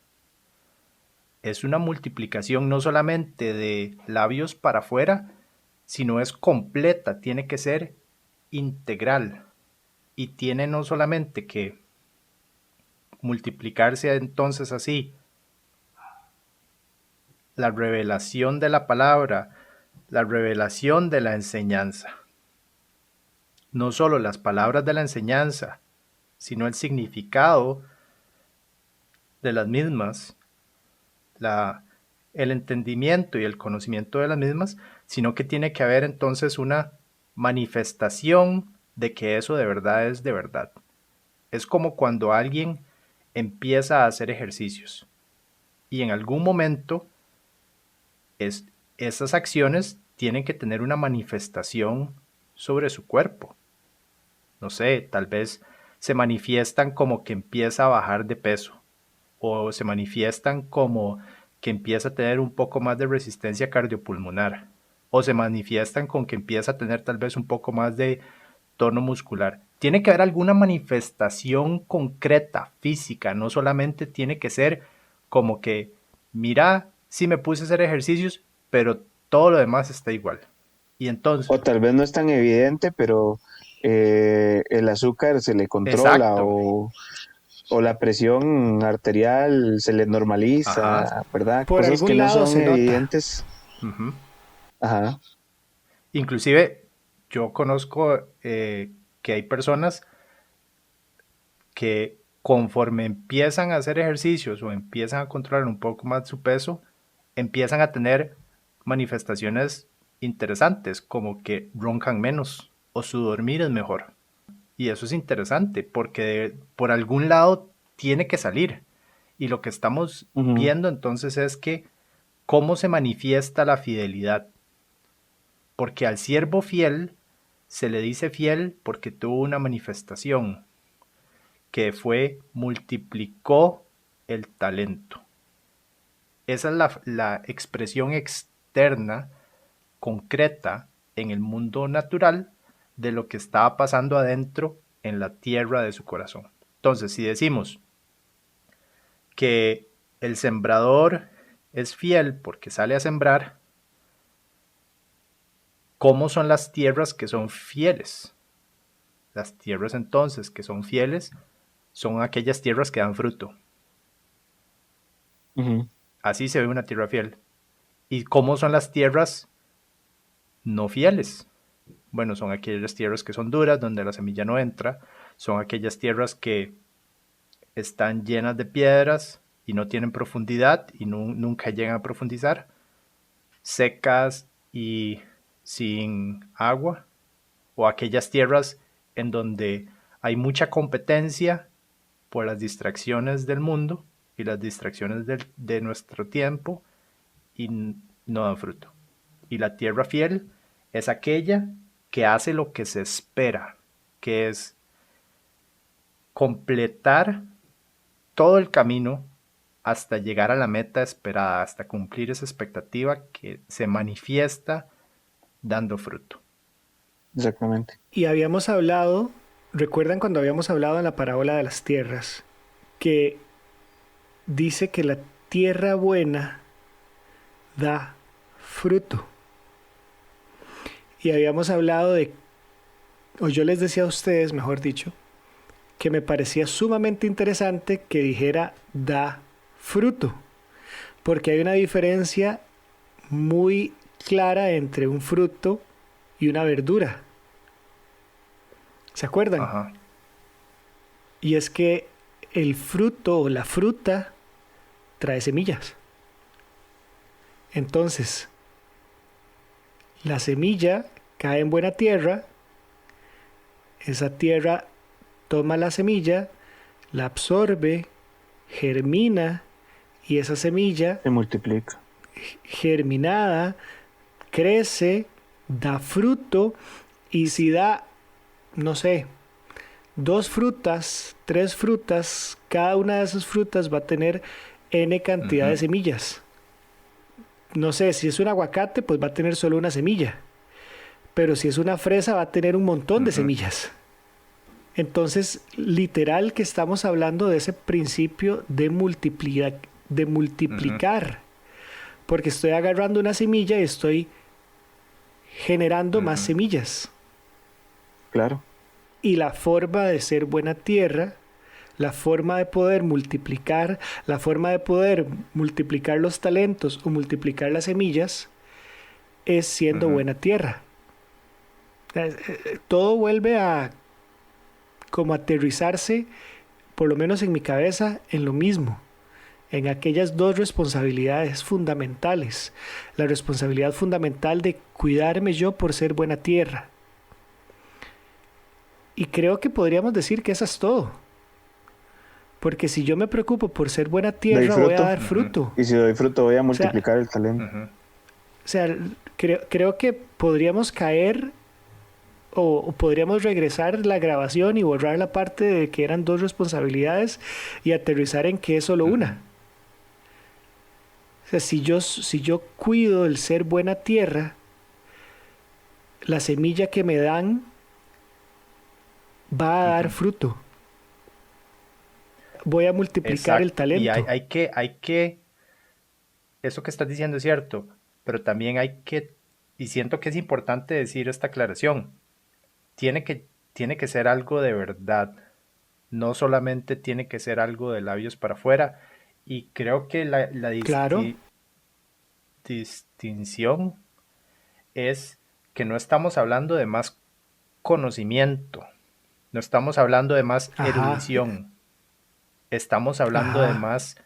es una multiplicación no solamente de labios para afuera, sino es completa, tiene que ser integral y tiene no solamente que multiplicarse entonces así la revelación de la palabra, la revelación de la enseñanza. No solo las palabras de la enseñanza, sino el significado de las mismas, el entendimiento y el conocimiento de las mismas, sino que tiene que haber entonces una manifestación de que eso de verdad es de verdad. Es como cuando alguien empieza a hacer ejercicios y en algún momento esas acciones tienen que tener una manifestación sobre su cuerpo. No sé, tal vez se manifiestan como que empieza a bajar de peso o se manifiestan como que empieza a tener un poco más de resistencia cardiopulmonar o se manifiestan con que empieza a tener tal vez un poco más de tono muscular. Tiene que haber alguna manifestación concreta, física, no solamente tiene que ser como que, mira, sí me puse a hacer ejercicios, pero todo lo demás está igual. Y entonces...
O tal vez no es tan evidente, pero el azúcar se le controla
Exacto.
o la presión arterial se le
Ajá.
normaliza, ¿verdad?
Por
Cosas que
algún
no
lado
son
se nota.
evidentes.
Ujú.
Ajá.
Inclusive yo conozco que hay personas que conforme empiezan a hacer ejercicios o empiezan a controlar un poco más su peso, empiezan a tener manifestaciones interesantes, como que roncan menos o su dormir es mejor. Y eso es interesante porque por algún lado tiene que salir. Y lo que estamos
Ujú.
viendo entonces es que cómo se manifiesta la fidelidad. Porque al siervo fiel se le dice fiel porque tuvo una manifestación que fue multiplicó el talento. Esa es la expresión externa, concreta, en el mundo natural de lo que estaba pasando adentro en la tierra de su corazón. Entonces, si decimos que el sembrador es fiel porque sale a sembrar, ¿cómo son las tierras que son fieles? Las tierras entonces que son fieles son aquellas tierras que dan fruto.
Ujú.
Así se ve una tierra fiel. ¿Y cómo son las tierras no fieles? Bueno, son aquellas tierras que son duras, donde la semilla no entra. Son aquellas tierras que están llenas de piedras y no tienen profundidad y nunca llegan a profundizar. Secas y sin agua. O aquellas tierras en donde hay mucha competencia por las distracciones del mundo y las distracciones de nuestro tiempo y no dan fruto. Y la tierra fiel es aquella que hace lo que se espera, que es completar todo el camino hasta llegar a la meta esperada, hasta cumplir esa expectativa que se manifiesta dando fruto.
Exactamente.
Y habíamos hablado, recuerdan cuando habíamos hablado en la parábola de las tierras, que dice que la tierra buena da fruto. Y habíamos hablado de, o yo les decía a ustedes, mejor dicho, que me parecía sumamente interesante que dijera da fruto, porque hay una diferencia muy clara entre un fruto y una verdura. ¿Se acuerdan?
Ajá.
Y es que el fruto o la fruta trae semillas. Entonces, la semilla cae en buena tierra, esa tierra toma la semilla, la absorbe, germina y esa semilla
Se multiplica.
germinada crece, da fruto y si da, no sé, 2 frutas, 3 frutas, cada una de esas frutas va a tener n cantidad de
Uh-huh.
semillas. No sé, si es un aguacate, pues va a tener solo una semilla. Pero si es una fresa, va a tener un montón de
Uh-huh.
semillas. Entonces, literal que estamos hablando de ese principio de
Uh-huh.
multiplicar. Porque estoy agarrando una semilla y estoy generando más
Uh-huh.
semillas.
Claro.
Y la forma de ser buena tierra, la forma de poder multiplicar, la forma de poder multiplicar los talentos o multiplicar las semillas, es siendo
Uh-huh.
buena tierra. Todo vuelve a como aterrizarse, por lo menos en mi cabeza, en lo mismo, en aquellas 2 responsabilidades fundamentales. La responsabilidad fundamental de cuidarme yo por ser buena tierra. Y creo que podríamos decir que eso es todo. Porque si yo me preocupo por ser buena
Doy
tierra, voy a
fruto.
dar fruto.
Y si doy fruto, voy a
O sea,
multiplicar el talento.
Uh-huh.
creo que podríamos caer o podríamos regresar la grabación y borrar la parte de que eran 2 responsabilidades y aterrizar en que es solo
Uh-huh.
una. O sea, si yo cuido el ser buena tierra, la semilla que me dan va a dar
Uh-huh.
fruto. Voy a multiplicar el
Exacto. Y
talento.
eso que estás diciendo es cierto, pero también hay que y siento que es importante decir esta aclaración, tiene que ser algo de verdad, no solamente tiene que ser algo de labios para afuera, y creo que la
Claro.
distinción es que no estamos hablando de más conocimiento, no estamos hablando de más
Ajá.
erudición, estamos hablando de
Ajá.
más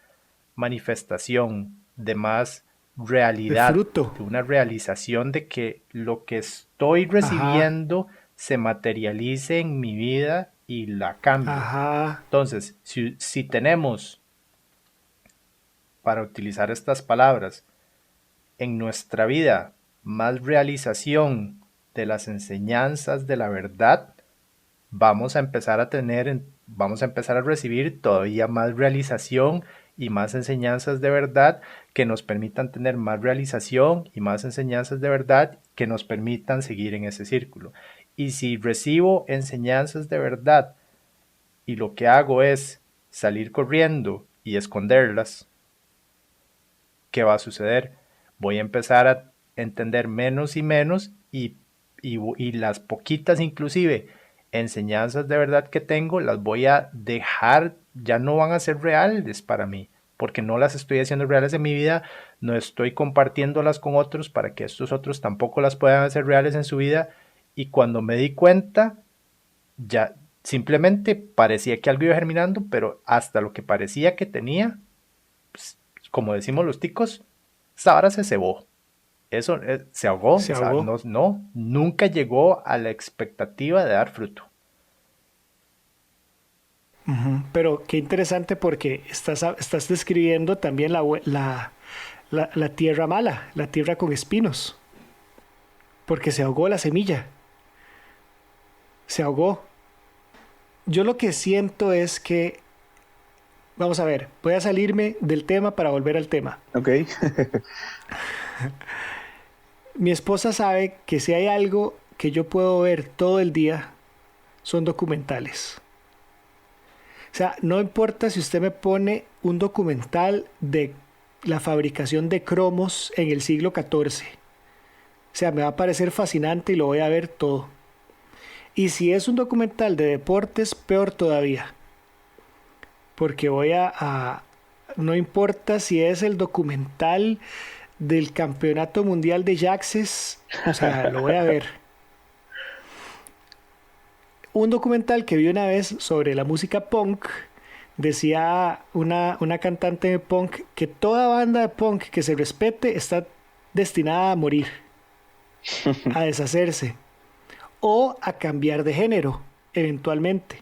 manifestación, de más
De
realidad,
fruto.
de una realización de que lo que estoy
Ajá.
recibiendo se materialice en mi vida y la cambie.
Ajá.
Entonces, si tenemos, para utilizar estas palabras, en nuestra vida más realización de las enseñanzas de la verdad, vamos a empezar a recibir todavía más realización y más enseñanzas de verdad que nos permitan tener más realización y más enseñanzas de verdad que nos permitan seguir en ese círculo. Y si recibo enseñanzas de verdad y lo que hago es salir corriendo y esconderlas, ¿qué va a suceder? Voy a empezar a entender menos y menos y las poquitas inclusive enseñanzas de verdad que tengo las voy a dejar, ya no van a ser reales para mí, porque no las estoy haciendo reales en mi vida, no estoy compartiéndolas con otros para que estos otros tampoco las puedan hacer reales en su vida, y cuando me di cuenta, ya simplemente parecía que algo iba germinando, pero hasta lo que parecía que tenía, pues, como decimos los ticos, esa vara se cebó. Eso se ahogó,
Se ahogó.
nunca llegó a la expectativa de dar fruto.
Ujú. Pero qué interesante porque estás describiendo también la tierra mala, la tierra con espinos, porque se ahogó la semilla, se ahogó. Yo lo que siento es que, vamos a ver, voy a salirme del tema para volver al tema.
Ok.
Mi esposa sabe que si hay algo que yo puedo ver todo el día, son documentales. O sea, no importa si usted me pone un documental de la fabricación de cromos en el siglo XIV. O sea, me va a parecer fascinante y lo voy a ver todo. Y si es un documental de deportes, peor todavía. Porque no importa si es el documental del Campeonato Mundial de Jaxes, o sea, lo voy a ver. Un documental que vi una vez sobre la música punk, decía una cantante de punk que toda banda de punk que se respete está destinada a morir, a deshacerse o a cambiar de género, eventualmente.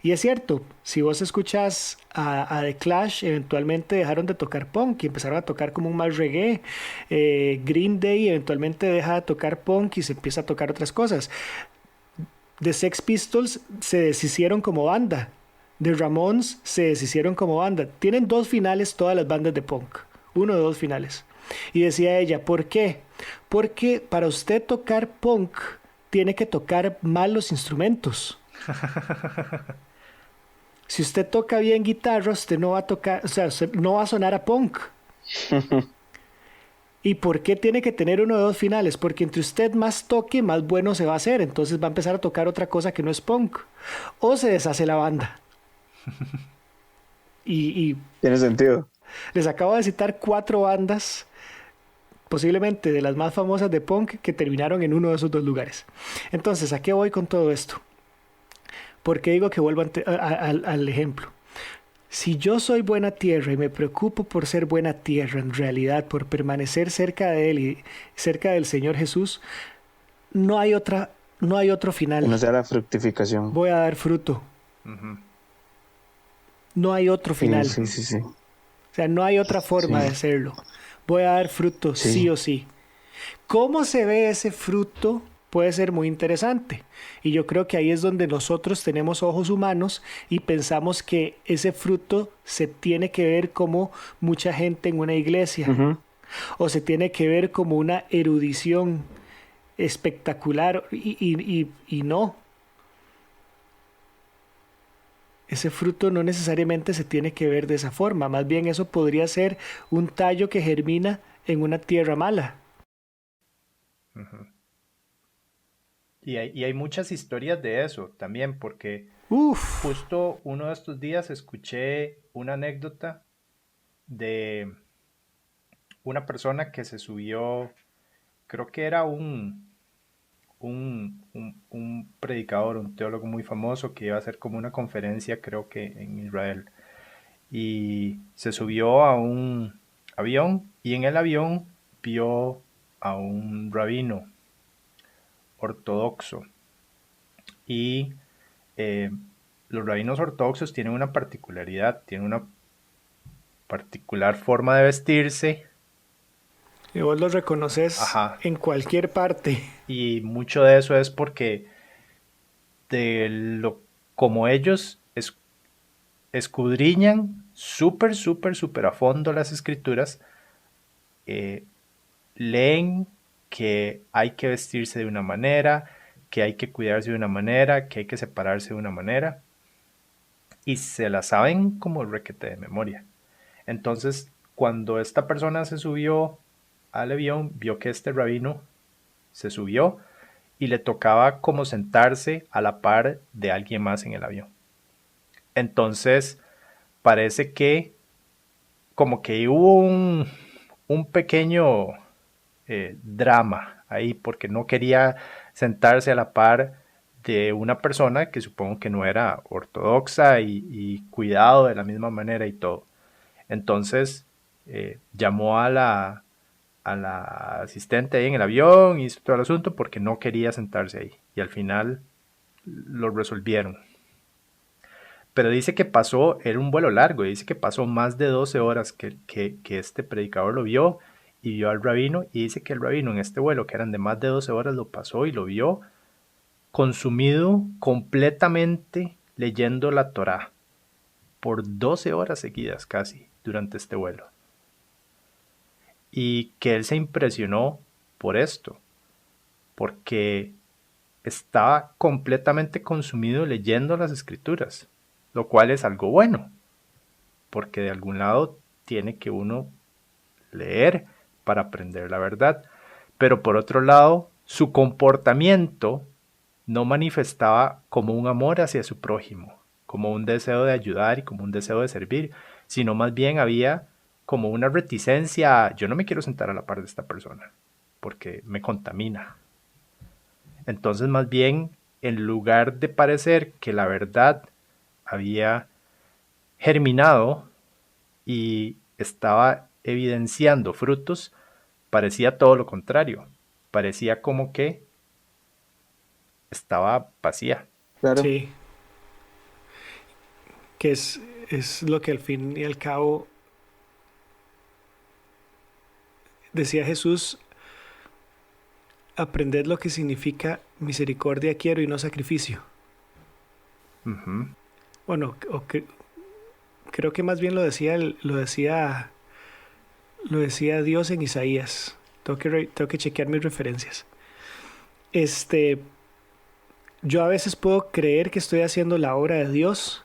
Y es cierto, si vos escuchas a The Clash, eventualmente dejaron de tocar punk y empezaron a tocar como un más reggae. Green Day eventualmente deja de tocar punk y se empieza a tocar otras cosas. The Sex Pistols se deshicieron como banda. The Ramones se deshicieron como banda. Tienen 2 finales todas las bandas de punk. 1 de 2 finales. Y decía ella, ¿por qué? Porque para usted tocar punk tiene que tocar mal los instrumentos. Si usted toca bien guitarra, usted no va a tocar, o sea, usted no va a sonar a punk. ¿Y por qué tiene que tener 1 de 2 finales? Porque entre usted más toque, más bueno se va a hacer. Entonces va a empezar a tocar otra cosa que no es punk. O se deshace la banda. Y
Tiene sentido.
les acabo de citar 4 bandas, posiblemente de las más famosas de punk, que terminaron en uno de esos 2 lugares. Entonces, ¿a qué voy con todo esto? ¿Por qué digo que vuelvo al ejemplo? Si yo soy buena tierra y me preocupo por ser buena tierra, en realidad, por permanecer cerca de Él y cerca del Señor Jesús, no hay otro
Que no
final.
sea la fructificación.
Voy a dar fruto.
Ujú.
No hay otro
Sí,
final.
sí, sí, sí.
O sea, no hay otra
Sí,
forma de hacerlo. Voy a dar fruto sí
sí.
o sí. ¿Cómo se ve ese fruto? Puede ser muy interesante. Y yo creo que ahí es donde nosotros tenemos ojos humanos y pensamos que ese fruto se tiene que ver como mucha gente en una iglesia
Ujú.
o se tiene que ver como una erudición espectacular y no. Ese fruto no necesariamente se tiene que ver de esa forma. Más bien eso podría ser un tallo que germina en una tierra mala.
Ujú. Y hay muchas historias de eso también, porque
Uf,
justo uno de estos días escuché una anécdota de una persona que se subió, creo que era un predicador, un teólogo muy famoso que iba a hacer como una conferencia, creo que en Israel. Y se subió a un avión y en el avión vio a un rabino ortodoxo. Y eh, los rabinos ortodoxos tienen una particularidad, tienen una particular forma de vestirse.
y vos lo reconoces
Ajá.
en cualquier parte.
Y mucho de eso es porque de lo como ellos escudriñan súper a fondo las escrituras, eh, leen que hay que vestirse de una manera, que hay que cuidarse de una manera, que hay que separarse de una manera, y se la saben como requete de memoria. Entonces, cuando esta persona se subió al avión, vio que este rabino se subió y le tocaba como sentarse a la par de alguien más en el avión. Entonces, parece que como que hubo un pequeño drama ahí porque no quería sentarse a la par de una persona que supongo que no era ortodoxa y cuidado de la misma manera y todo. Entonces llamó a la asistente ahí en el avión, hizo todo el asunto porque no quería sentarse ahí y al final lo resolvieron. Pero dice que pasó, era un vuelo largo, dice que pasó más de 12 horas que este predicador lo vio y vio al rabino, y dice que el rabino en este vuelo, que eran de más de 12 horas, lo pasó y lo vio consumido completamente leyendo la Torá por 12 horas seguidas casi durante este vuelo. Y que él se impresionó por esto, porque estaba completamente consumido leyendo las escrituras, lo cual es algo bueno, porque de algún lado tiene que uno leer para aprender la verdad. Pero por otro lado, su comportamiento no manifestaba como un amor hacia su prójimo, como un deseo de ayudar y como un deseo de servir, sino más bien había como una reticencia, yo no me quiero sentar a la par de esta persona, porque me contamina. Entonces más bien, en lugar de parecer que la verdad había germinado y estaba evidenciando frutos, parecía todo lo contrario. Parecía como que estaba vacía.
Claro.
Sí, que es lo que al fin y al cabo decía Jesús, aprended lo que significa misericordia quiero y no sacrificio.
Ujú.
Bueno, creo que más bien lo decía Dios en Isaías. Tengo que chequear mis referencias. Este, yo a veces puedo creer que estoy haciendo la obra de Dios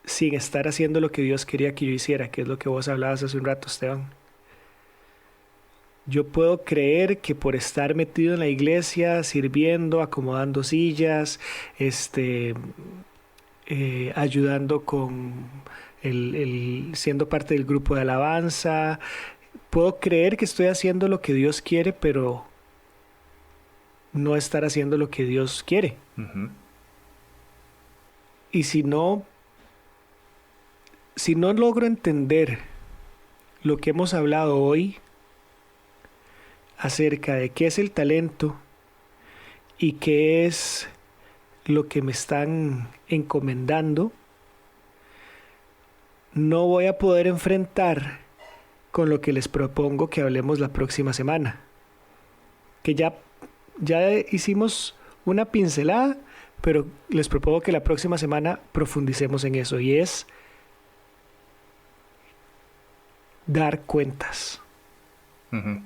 sin estar haciendo lo que Dios quería que yo hiciera, que es lo que vos hablabas hace un rato, Esteban. Yo puedo creer que por estar metido en la iglesia, sirviendo, acomodando sillas, este, ayudando con siendo parte del grupo de alabanza, puedo creer que estoy haciendo lo que Dios quiere, pero no estar haciendo lo que Dios quiere.
Ujú.
Y si no logro entender lo que hemos hablado hoy acerca de qué es el talento y qué es lo que me están encomendando, no voy a poder enfrentar con lo que les propongo que hablemos la próxima semana. Que ya hicimos una pincelada, pero les propongo que la próxima semana profundicemos en eso y es dar cuentas.
Ujú.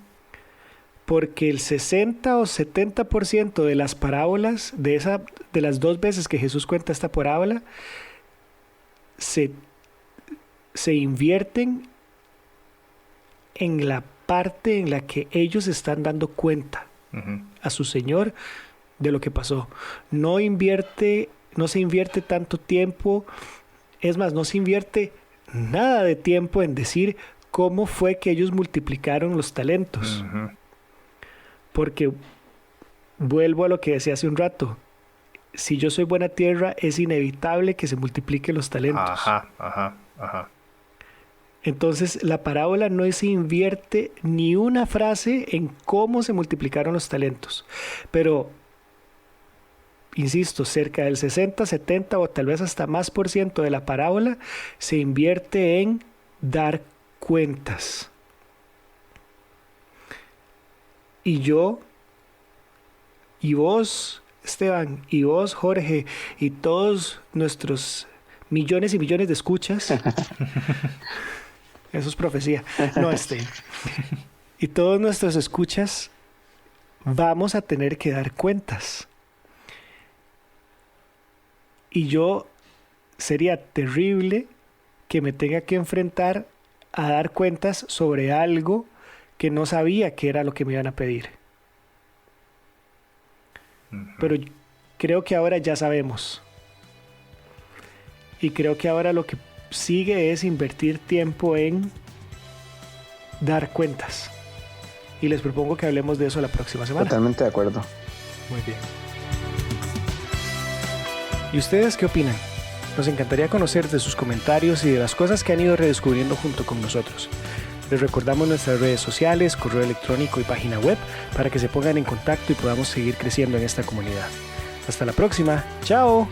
Porque el 60 o 70% de las parábolas, de las dos veces que Jesús cuenta esta parábola, se invierten en la parte en la que ellos están dando cuenta a su señor de lo que pasó. No se invierte tanto tiempo, es más, no se invierte nada de tiempo en decir cómo fue que ellos multiplicaron los talentos. Porque vuelvo a lo que decía hace un rato. Si yo soy buena tierra, es inevitable que se multipliquen los talentos. Entonces, la parábola no se invierte ni una frase en cómo se multiplicaron los talentos. Pero, insisto, cerca del 60, 70 o tal vez hasta más por ciento de la parábola se invierte en dar cuentas. Y yo, y vos, Esteban, y vos, Jorge, y todos nuestros millones y millones de escuchas, eso es profecía, y todos nuestros escuchas vamos a tener que dar cuentas. Y yo sería terrible que me tenga que enfrentar a dar cuentas sobre algo que no sabía que era lo que me iban a pedir. Pero creo que ahora ya sabemos. Y creo que ahora lo que sigue es invertir tiempo en dar cuentas. Y les propongo que hablemos de eso la próxima semana.
Totalmente de acuerdo.
Muy bien. ¿Y ustedes qué opinan? Nos encantaría conocer de sus comentarios y de las cosas que han ido redescubriendo junto con nosotros. Les recordamos nuestras redes sociales, correo electrónico y página web para que se pongan en contacto y podamos seguir creciendo en esta comunidad. Hasta la próxima. ¡Chao!